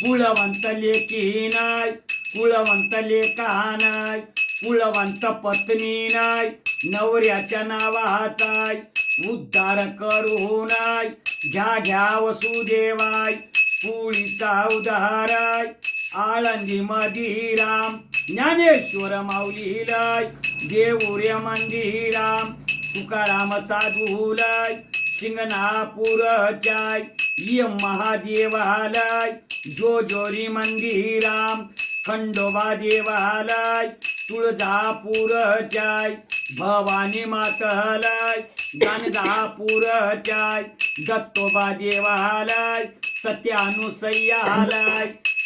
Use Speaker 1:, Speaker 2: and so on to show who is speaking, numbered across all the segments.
Speaker 1: कुळवंत लेकी नाय, कुळवंत लेका नाय, कुळवंत पत्नी नाय, नवऱ्याच्या नावाचाय उद्धार करू नाय. घ्या घ्या वसुदेवाय कुळीचा उद्धाराय. आळंदी मदिराम ज्ञानेश्वर माऊलीलाय, देऊर्य मंदिराम तुकाराम साधूलाय. शिंगणापूरचाय ये महादेवालय, जोजोरी मंदिराम खंडोबा देवालय. तुळजापूरचाय भवानी मातालय, गाणगापूरचाय दत्तोबा देवालय. सत्यानुसय्यालय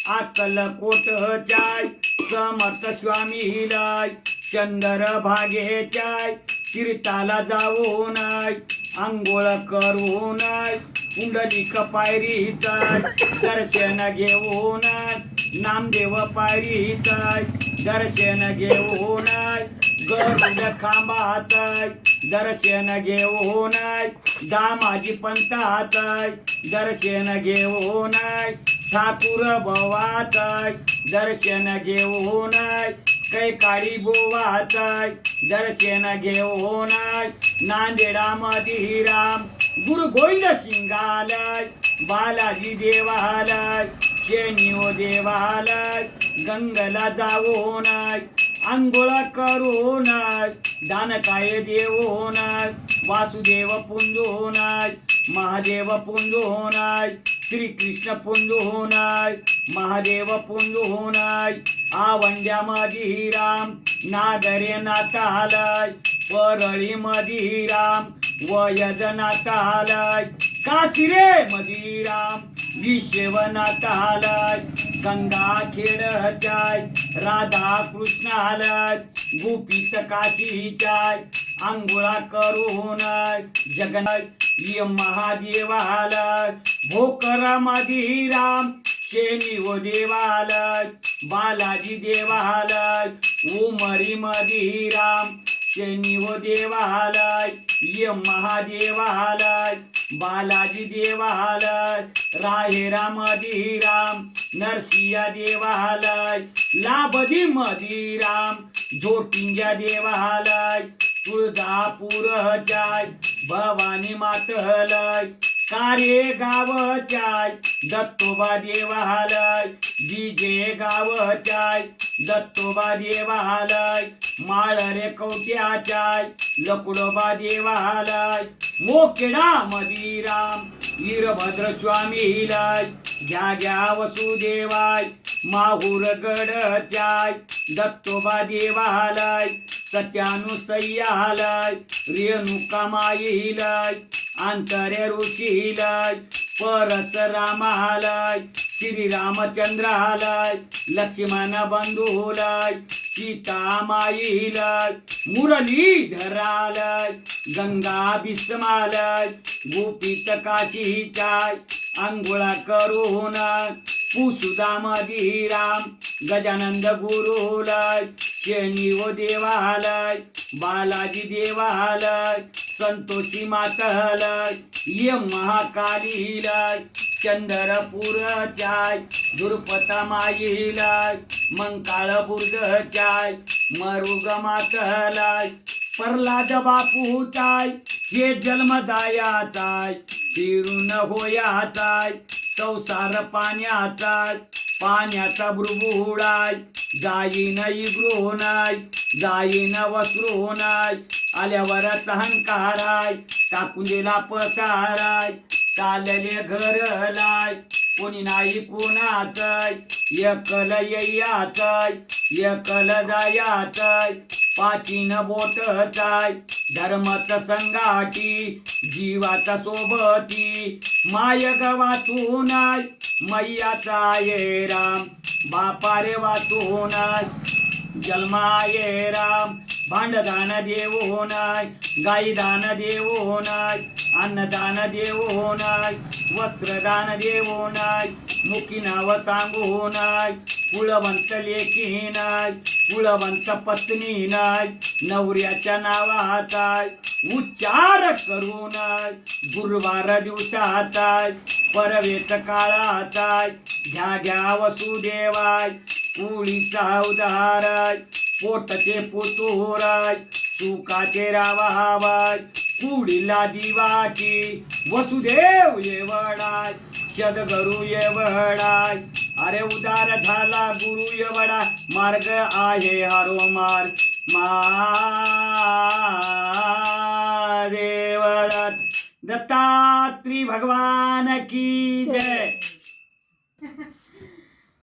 Speaker 1: अक्कलकोटचाय समर्थ स्वामीलाय. चंद्रभागेचाय तीर्थाला जाऊ नाय, आंघोळ करू नाय. कुंडलिक पायरीचाय दर्शन घेऊ नाय, नामदेव पायरीचाय दर्शन घेऊ नाय. गरुड खांबाचाय दर्शन घेऊ नाय, दामाजी पंताचाय दर्शन घेऊ नाय. ठाकूर भवाचाय दर्शन घेऊ नाय, कैकाळी बोवाचाय दर्शन घेऊ नाय. नांदेडा मदिराम गुरु गोविंद सिंगालय, बालाजी देवालय शेनिओ देवालय. गंगला जाऊ नाय, आंघोळ करू नाय, दान काय देऊ नाय. वासुदेव पुंजू नाय, महादेव पुंजू नाय, श्रीकृष्ण पुंजू नाय, महादेव पुंजू नाय. आवंड्या मदिराम नागरे नातालय, परळी मदिराम वयजनातालय. काशिरे मदिराम विश्वनाथालय, गंगाखेडचाय राधा कृष्णालय. गुपित काशीचाय आंघोळा करून जगन्नाथ महादेवालय. भोकरा मदिराम शेनिओ देवालय, बालाजी देवालय. उमरी मदिराम शेनिओ देवालय, ये महादेवालय. बालाजी देवालय. राहेरा मदिराम नरसिया देवालय. लाबदी मदिराम जोटिंग्या देवालय. तुळजापूरचाय भवानी मातलय. कारे गावचाय दत्तोबा देवालय, जीजे गावचाय दत्तोबा देवालय. माळरे कवट्याचाय लकडोबा देवालय. मोकेडा मदिराम वीरभद्र स्वामीलय, घ्या घ्या वसुदेवाय माहूरगडचाय दत्तोबा देवालय. सत्यानुसय्यालय रेणुका माईलय, अंतरे ऋषीलय. परशुरामालय श्रीरामचंद्रालय. लक्ष्मण बंधुलय सीता माईलय. मुरलीधरालय गंगा भीष्मालय. गुपित काशीचाय आंघोळा करून पुसुदा मदिराम गजानंद गुरुलय. शेनिओ देवालय, बालाजी देवालय. संतोषी मातलय, ये महाकालीलय. चंद्रपूरचाय दुर्पता माईलय. मंकाळ बुर्दचाय मरुग मातलय. प्रल्हाद बापूचाय हे जन्म जायाचाय, फिरून होयाचाय संसार पाण्याचाय. पाण्याचा बुडबुडाय जाईन इग्रोनाय, जाईन वस्त्रोनाय. आल्यावर अहंकाराय टाकून दिला पसाराय. चालले घरलाय कोणी नाही कोणाचाय. एकल याचाय एकल जायाचाय. पाचीन बोटचाय धर्मच संगाटी, जीवाचा सोबती. माय गवातूनाय मैयाचा ये राम, बापारे वातूनाय जन्माये राम. भांडदान देवो नाय, गाईदान देवो नाय, अन्नदान देवो नाय, वस्त्रदान देवो नाय. मुखी नाव सांगू नाय, कुळवंत लेकी नाय, कुळवंत पत्नी नाय. नवऱ्याच्या नावाचाय उच्चार करू नाय, गुरुवार दिवसाचाय परवेच काळाचाय घ्या घ्या वसुदेवाय कुळीचा उद्धाराय पोटचे पोतोराय सुखाचे रावावाय कुडीला दिवाची वसुदेव येवडाय सद्गुरु येवडाय अरे उदार झाला गुरु येवडा मार्ग आहे हरो मार्ग महादेव दत्तात्री भगवान की जय.